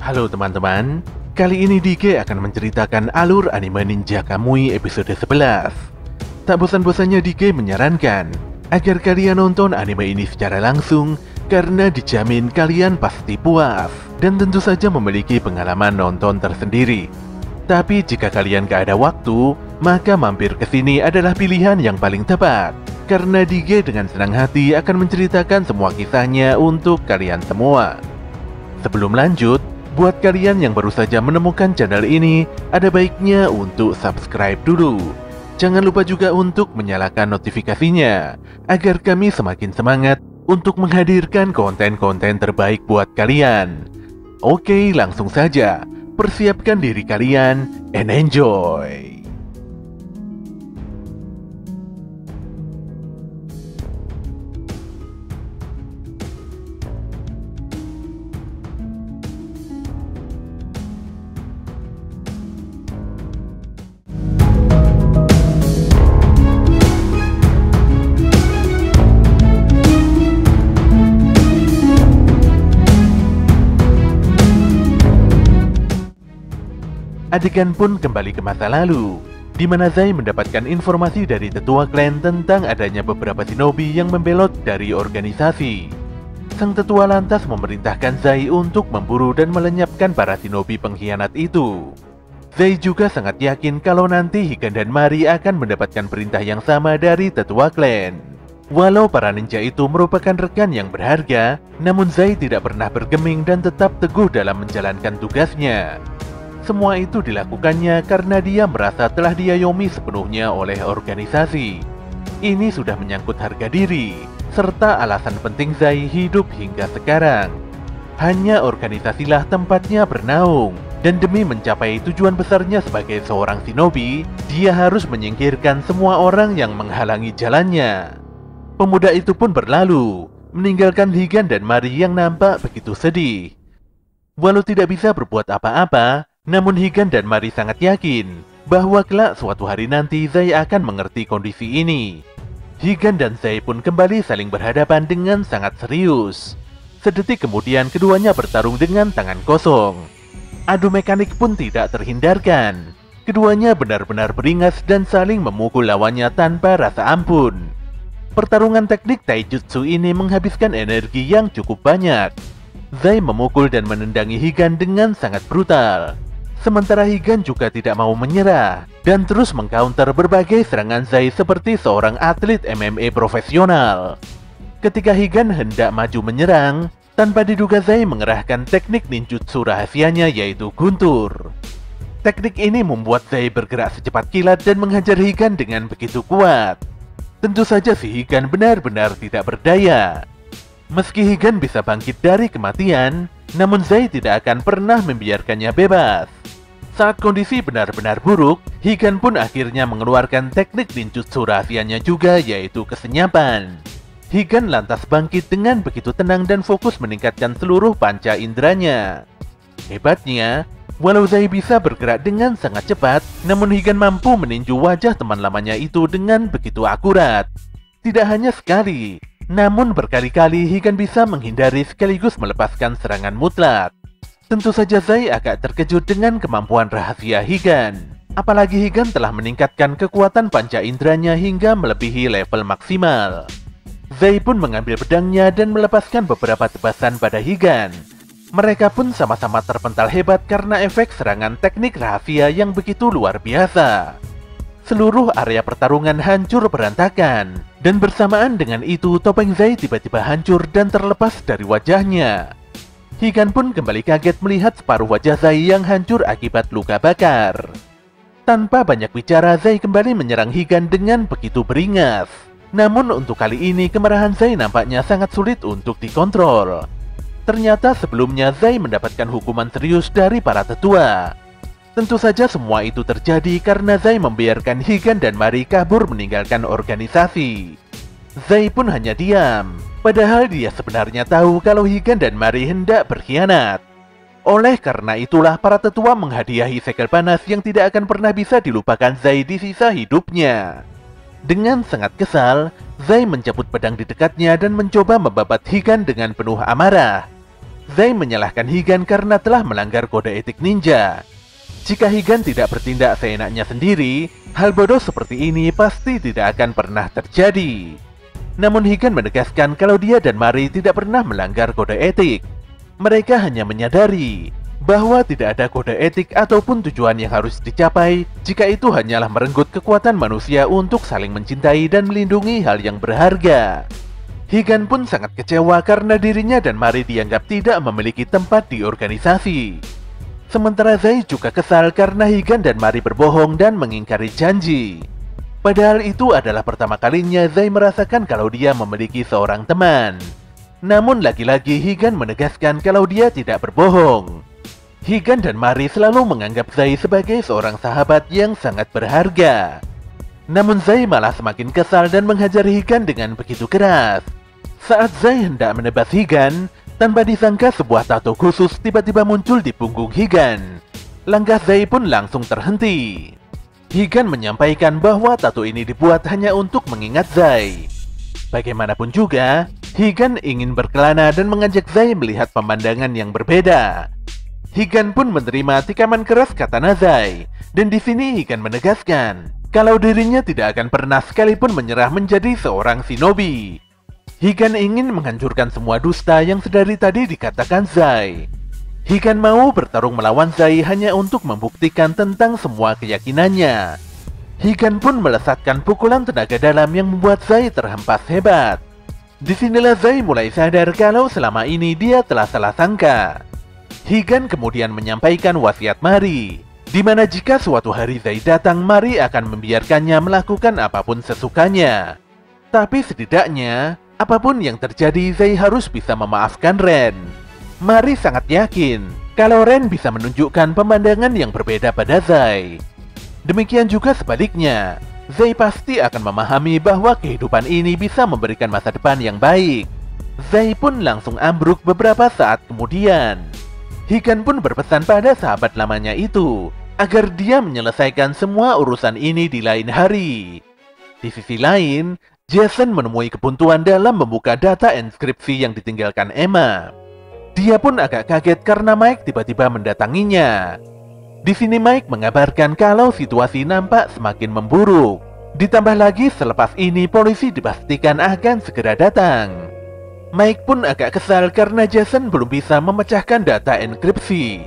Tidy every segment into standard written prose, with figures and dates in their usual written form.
Halo teman-teman, kali ini Dike akan menceritakan alur anime Ninja Kamui episode 11. Tak bosan-bosannya Dike menyarankan agar kalian nonton anime ini secara langsung karena dijamin kalian pasti puas dan tentu saja memiliki pengalaman nonton tersendiri. Tapi jika kalian gak ada waktu, maka mampir ke sini adalah pilihan yang paling tepat karena Dike dengan senang hati akan menceritakan semua kisahnya untuk kalian semua. Sebelum lanjut, buat kalian yang baru saja menemukan channel ini, ada baiknya untuk subscribe dulu. Jangan lupa juga untuk menyalakan notifikasinya, agar kami semakin semangat untuk menghadirkan konten-konten terbaik buat kalian. Oke, langsung saja. Persiapkan diri kalian and enjoy! Adegan pun kembali ke masa lalu, di mana Zai mendapatkan informasi dari tetua klan tentang adanya beberapa shinobi yang membelot dari organisasi. Sang tetua lantas memerintahkan Zai untuk memburu dan melenyapkan para shinobi pengkhianat itu. Zai juga sangat yakin kalau nanti Higan dan Mari akan mendapatkan perintah yang sama dari tetua klan. Walau para ninja itu merupakan rekan yang berharga, namun Zai tidak pernah bergeming dan tetap teguh dalam menjalankan tugasnya. Semua itu dilakukannya karena dia merasa telah diayomi sepenuhnya oleh organisasi. Ini sudah menyangkut harga diri, serta alasan penting Zai hidup hingga sekarang. Hanya organisasilah tempatnya bernaung, dan demi mencapai tujuan besarnya sebagai seorang shinobi, dia harus menyingkirkan semua orang yang menghalangi jalannya. Pemuda itu pun berlalu, meninggalkan Higan dan Mari yang nampak begitu sedih. Walau tidak bisa berbuat apa-apa, namun Higan dan Mari sangat yakin bahwa kelak suatu hari nanti Zai akan mengerti kondisi ini. Higan dan Zai pun kembali saling berhadapan dengan sangat serius. Sedetik kemudian keduanya bertarung dengan tangan kosong. Adu mekanik pun tidak terhindarkan. Keduanya benar-benar beringas dan saling memukul lawannya tanpa rasa ampun. Pertarungan teknik taijutsu ini menghabiskan energi yang cukup banyak. Zai memukul dan menendangi Higan dengan sangat brutal. Sementara Higan juga tidak mau menyerah dan terus mengcounter berbagai serangan Zai seperti seorang atlet MMA profesional. Ketika Higan hendak maju menyerang, tanpa diduga Zai mengerahkan teknik ninjutsu rahasianya yaitu guntur. Teknik ini membuat Zai bergerak secepat kilat dan menghajar Higan dengan begitu kuat. Tentu saja si Higan benar-benar tidak berdaya. Meski Higan bisa bangkit dari kematian, namun Zai tidak akan pernah membiarkannya bebas. Saat kondisi benar-benar buruk, Higan pun akhirnya mengeluarkan teknik ninjutsu rahasianya juga yaitu kesenyapan. Higan lantas bangkit dengan begitu tenang dan fokus meningkatkan seluruh panca inderanya. Hebatnya, walau Zai bisa bergerak dengan sangat cepat, namun Higan mampu meninju wajah teman lamanya itu dengan begitu akurat. Tidak hanya sekali, namun berkali-kali Higan bisa menghindari sekaligus melepaskan serangan mutlak. Tentu saja Zai agak terkejut dengan kemampuan rahasia Higan. Apalagi Higan telah meningkatkan kekuatan panca inderanya hingga melebihi level maksimal. Zai pun mengambil pedangnya dan melepaskan beberapa tebasan pada Higan. Mereka pun sama-sama terpental hebat karena efek serangan teknik rahasia yang begitu luar biasa. Seluruh area pertarungan hancur berantakan, dan bersamaan dengan itu topeng Zai tiba-tiba hancur dan terlepas dari wajahnya. Higan pun kembali kaget melihat separuh wajah Zai yang hancur akibat luka bakar. Tanpa banyak bicara, Zai kembali menyerang Higan dengan begitu beringas. Namun untuk kali ini kemarahan Zai nampaknya sangat sulit untuk dikontrol. Ternyata sebelumnya Zai mendapatkan hukuman serius dari para tetua. Tentu saja semua itu terjadi karena Zai membiarkan Higan dan Mari kabur meninggalkan organisasi. Zai pun hanya diam, padahal dia sebenarnya tahu kalau Higan dan Mari hendak berkhianat. Oleh karena itulah para tetua menghadiahi segel panas yang tidak akan pernah bisa dilupakan Zai di sisa hidupnya. Dengan sangat kesal, Zai mencabut pedang di dekatnya dan mencoba membabat Higan dengan penuh amarah. Zai menyalahkan Higan karena telah melanggar kode etik ninja. Jika Higan tidak bertindak seenaknya sendiri, hal bodoh seperti ini pasti tidak akan pernah terjadi. Namun Higan menegaskan kalau dia dan Mari tidak pernah melanggar kode etik. Mereka hanya menyadari bahwa tidak ada kode etik ataupun tujuan yang harus dicapai jika itu hanyalah merenggut kekuatan manusia untuk saling mencintai dan melindungi hal yang berharga. Higan pun sangat kecewa karena dirinya dan Mari dianggap tidak memiliki tempat di organisasi. Sementara Zai juga kesal karena Higan dan Mari berbohong dan mengingkari janji. Padahal itu adalah pertama kalinya Zai merasakan kalau dia memiliki seorang teman. Namun lagi-lagi Higan menegaskan kalau dia tidak berbohong. Higan dan Mari selalu menganggap Zai sebagai seorang sahabat yang sangat berharga. Namun Zai malah semakin kesal dan menghajar Higan dengan begitu keras. Saat Zai hendak menebas Higan, tanpa disangka sebuah tato khusus tiba-tiba muncul di punggung Higan. Langkah Zai pun langsung terhenti. Higan menyampaikan bahwa tato ini dibuat hanya untuk mengingat Zai. Bagaimanapun juga, Higan ingin berkelana dan mengajak Zai melihat pemandangan yang berbeda. Higan pun menerima tikaman keras katana Zai, dan di sini Higan menegaskan kalau dirinya tidak akan pernah sekalipun menyerah menjadi seorang shinobi. Higan ingin menghancurkan semua dusta yang sedari tadi dikatakan Zai. Higan mau bertarung melawan Zai hanya untuk membuktikan tentang semua keyakinannya. Higan pun melesatkan pukulan tenaga dalam yang membuat Zai terhempas hebat. Disinilah Zai mulai sadar kalau selama ini dia telah salah sangka. Higan kemudian menyampaikan wasiat Mari, di mana jika suatu hari Zai datang, Mari akan membiarkannya melakukan apapun sesukanya. Tapi setidaknya, apapun yang terjadi, Zai harus bisa memaafkan Ren. Mari sangat yakin kalau Ren bisa menunjukkan pemandangan yang berbeda pada Zai. Demikian juga sebaliknya, Zai pasti akan memahami bahwa kehidupan ini bisa memberikan masa depan yang baik. Zai pun langsung ambruk beberapa saat kemudian. Higan pun berpesan pada sahabat lamanya itu agar dia menyelesaikan semua urusan ini di lain hari. Di sisi lain, Jason menemui kebuntuan dalam membuka data enskripsi yang ditinggalkan Emma. Dia pun agak kaget karena Mike tiba-tiba mendatanginya. Di sini Mike mengabarkan kalau situasi nampak semakin memburuk. Ditambah lagi selepas ini polisi dipastikan akan segera datang. Mike pun agak kesal karena Jason belum bisa memecahkan data enkripsi.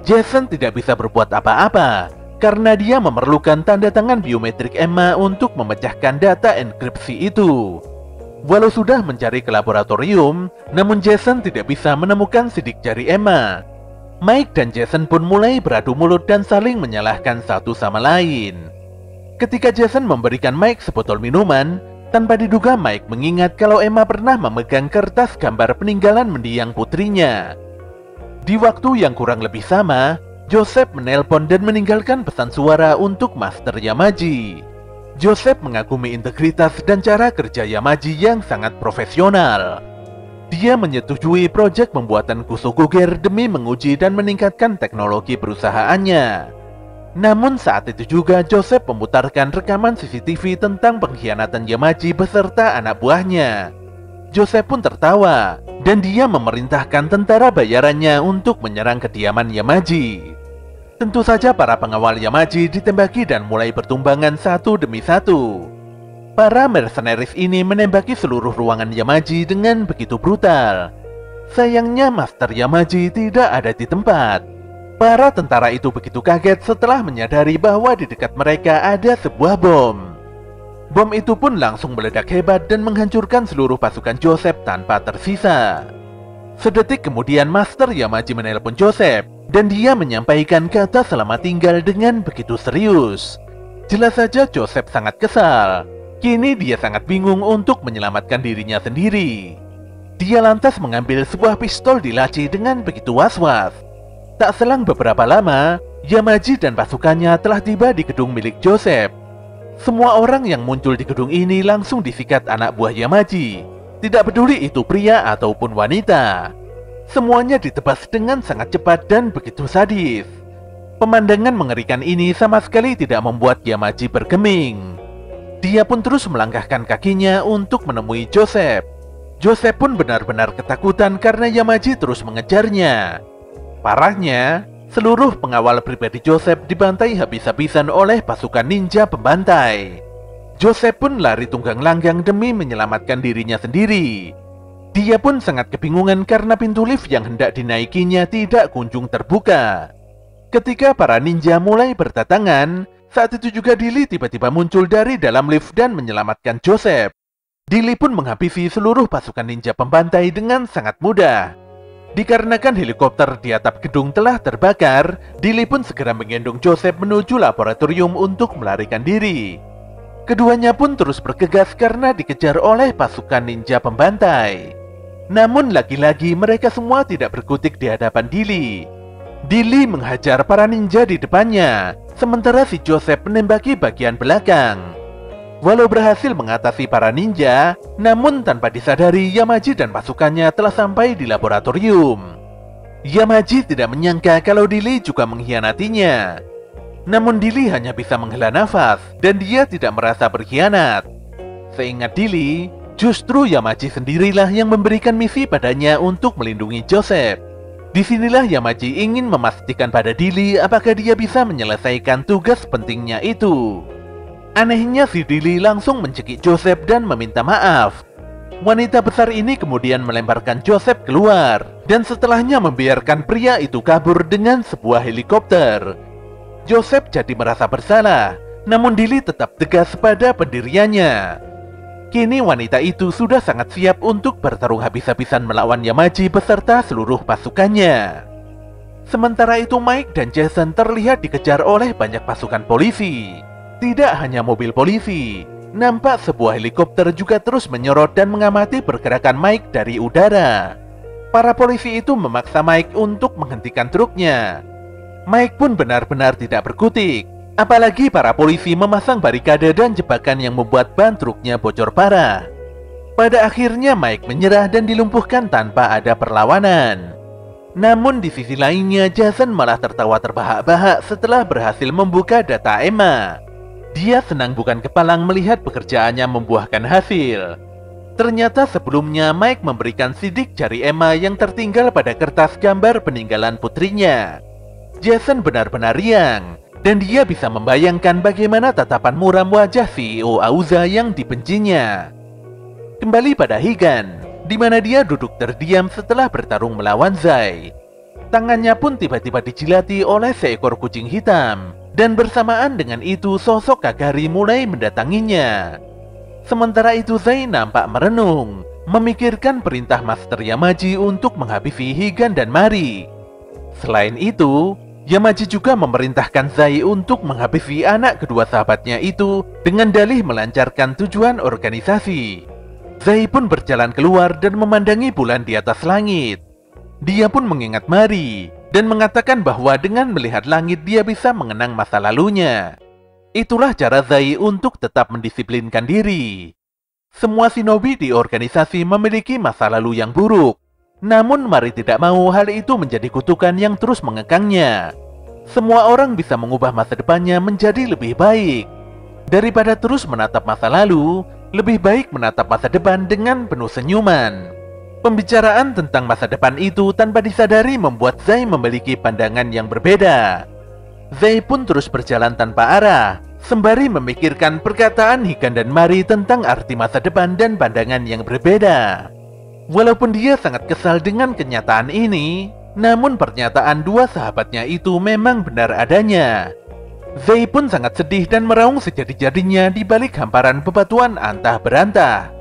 Jason tidak bisa berbuat apa-apa karena dia memerlukan tanda tangan biometrik Emma untuk memecahkan data enkripsi itu. Walau sudah mencari ke laboratorium, namun Jason tidak bisa menemukan sidik jari Emma. Mike dan Jason pun mulai beradu mulut dan saling menyalahkan satu sama lain. Ketika Jason memberikan Mike sebotol minuman, tanpa diduga Mike mengingat kalau Emma pernah memegang kertas gambar peninggalan mendiang putrinya. Di waktu yang kurang lebih sama, Joseph menelpon dan meninggalkan pesan suara untuk Master Yamaji. Joseph mengagumi integritas dan cara kerja Yamaji yang sangat profesional. Dia menyetujui proyek pembuatan Kusogoger demi menguji dan meningkatkan teknologi perusahaannya. Namun saat itu juga Joseph memutarkan rekaman CCTV tentang pengkhianatan Yamaji beserta anak buahnya. Joseph pun tertawa, dan dia memerintahkan tentara bayarannya untuk menyerang kediaman Yamaji. Tentu saja para pengawal Yamaji ditembaki dan mulai bertumbangan satu demi satu. Para mercenaries ini menembaki seluruh ruangan Yamaji dengan begitu brutal. Sayangnya Master Yamaji tidak ada di tempat. Para tentara itu begitu kaget setelah menyadari bahwa di dekat mereka ada sebuah bom. Bom itu pun langsung meledak hebat dan menghancurkan seluruh pasukan Joseph tanpa tersisa. Sedetik kemudian Master Yamaji menelpon Joseph, dan dia menyampaikan kata selamat tinggal dengan begitu serius. Jelas saja Joseph sangat kesal. Kini dia sangat bingung untuk menyelamatkan dirinya sendiri. Dia lantas mengambil sebuah pistol di laci dengan begitu was-was. Tak selang beberapa lama, Yamaji dan pasukannya telah tiba di gedung milik Joseph. Semua orang yang muncul di gedung ini langsung disikat anak buah Yamaji. Tidak peduli itu pria ataupun wanita. Semuanya ditebas dengan sangat cepat dan begitu sadis. Pemandangan mengerikan ini sama sekali tidak membuat Yamaji bergeming. Dia pun terus melangkahkan kakinya untuk menemui Joseph. Joseph pun benar-benar ketakutan karena Yamaji terus mengejarnya. Parahnya, seluruh pengawal pribadi Joseph dibantai habis-habisan oleh pasukan ninja pembantai. Joseph pun lari tunggang langgang demi menyelamatkan dirinya sendiri. Dia pun sangat kebingungan karena pintu lift yang hendak dinaikinya tidak kunjung terbuka. Ketika para ninja mulai berdatangan, saat itu juga Dilly tiba-tiba muncul dari dalam lift dan menyelamatkan Joseph. Dilly pun menghabisi seluruh pasukan ninja pembantai dengan sangat mudah. Dikarenakan helikopter di atap gedung telah terbakar, Dilly pun segera menggendong Joseph menuju laboratorium untuk melarikan diri. Keduanya pun terus bergegas karena dikejar oleh pasukan ninja pembantai. Namun lagi-lagi mereka semua tidak berkutik di hadapan Dilly. Dilly menghajar para ninja di depannya, sementara si Joseph menembaki bagian belakang. Walau berhasil mengatasi para ninja, namun tanpa disadari Yamaji dan pasukannya telah sampai di laboratorium. Yamaji tidak menyangka kalau Dilly juga mengkhianatinya. Namun Dilly hanya bisa menghela nafas dan dia tidak merasa berkhianat. Seingat Dilly, justru Yamaji sendirilah yang memberikan misi padanya untuk melindungi Joseph. Disinilah Yamaji ingin memastikan pada Dilly apakah dia bisa menyelesaikan tugas pentingnya itu. Anehnya si Dilly langsung mencekik Joseph dan meminta maaf. Wanita besar ini kemudian melemparkan Joseph keluar dan setelahnya membiarkan pria itu kabur dengan sebuah helikopter. Joseph jadi merasa bersalah, namun Dilly tetap tegas pada pendiriannya. Kini wanita itu sudah sangat siap untuk bertarung habis-habisan melawan Yamaji beserta seluruh pasukannya. Sementara itu Mike dan Jason terlihat dikejar oleh banyak pasukan polisi. Tidak hanya mobil polisi, nampak sebuah helikopter juga terus menyorot dan mengamati pergerakan Mike dari udara. Para polisi itu memaksa Mike untuk menghentikan truknya. Mike pun benar-benar tidak berkutik, apalagi para polisi memasang barikade dan jebakan yang membuat ban truknya bocor parah. Pada akhirnya Mike menyerah dan dilumpuhkan tanpa ada perlawanan. Namun di sisi lainnya Jason malah tertawa terbahak-bahak setelah berhasil membuka data Emma. Dia senang bukan kepalang melihat pekerjaannya membuahkan hasil. Ternyata sebelumnya Mike memberikan sidik jari Emma yang tertinggal pada kertas gambar peninggalan putrinya. Jason benar-benar riang, dan dia bisa membayangkan bagaimana tatapan muram wajah CEO Auza yang dibencinya. Kembali pada Higan, di mana dia duduk terdiam setelah bertarung melawan Zai. Tangannya pun tiba-tiba dijilati oleh seekor kucing hitam. Dan bersamaan dengan itu sosok Kagari mulai mendatanginya. Sementara itu Zai nampak merenung, memikirkan perintah Master Yamaji untuk menghabisi Higan dan Mari. Selain itu, Yamaji juga memerintahkan Zai untuk menghabisi anak kedua sahabatnya itu dengan dalih melancarkan tujuan organisasi. Zai pun berjalan keluar dan memandangi bulan di atas langit. Dia pun mengingat Mari dan mengatakan bahwa dengan melihat langit dia bisa mengenang masa lalunya. Itulah cara Zai untuk tetap mendisiplinkan diri. Semua shinobi di organisasi memiliki masa lalu yang buruk. Namun Mari tidak mau hal itu menjadi kutukan yang terus mengekangnya. Semua orang bisa mengubah masa depannya menjadi lebih baik. Daripada terus menatap masa lalu, lebih baik menatap masa depan dengan penuh senyuman. Pembicaraan tentang masa depan itu tanpa disadari membuat Zai memiliki pandangan yang berbeda. Zai pun terus berjalan tanpa arah, sembari memikirkan perkataan Higan dan Mari tentang arti masa depan dan pandangan yang berbeda. Walaupun dia sangat kesal dengan kenyataan ini, namun pernyataan dua sahabatnya itu memang benar adanya. Zai pun sangat sedih dan meraung sejadi-jadinya di balik hamparan bebatuan antah berantah.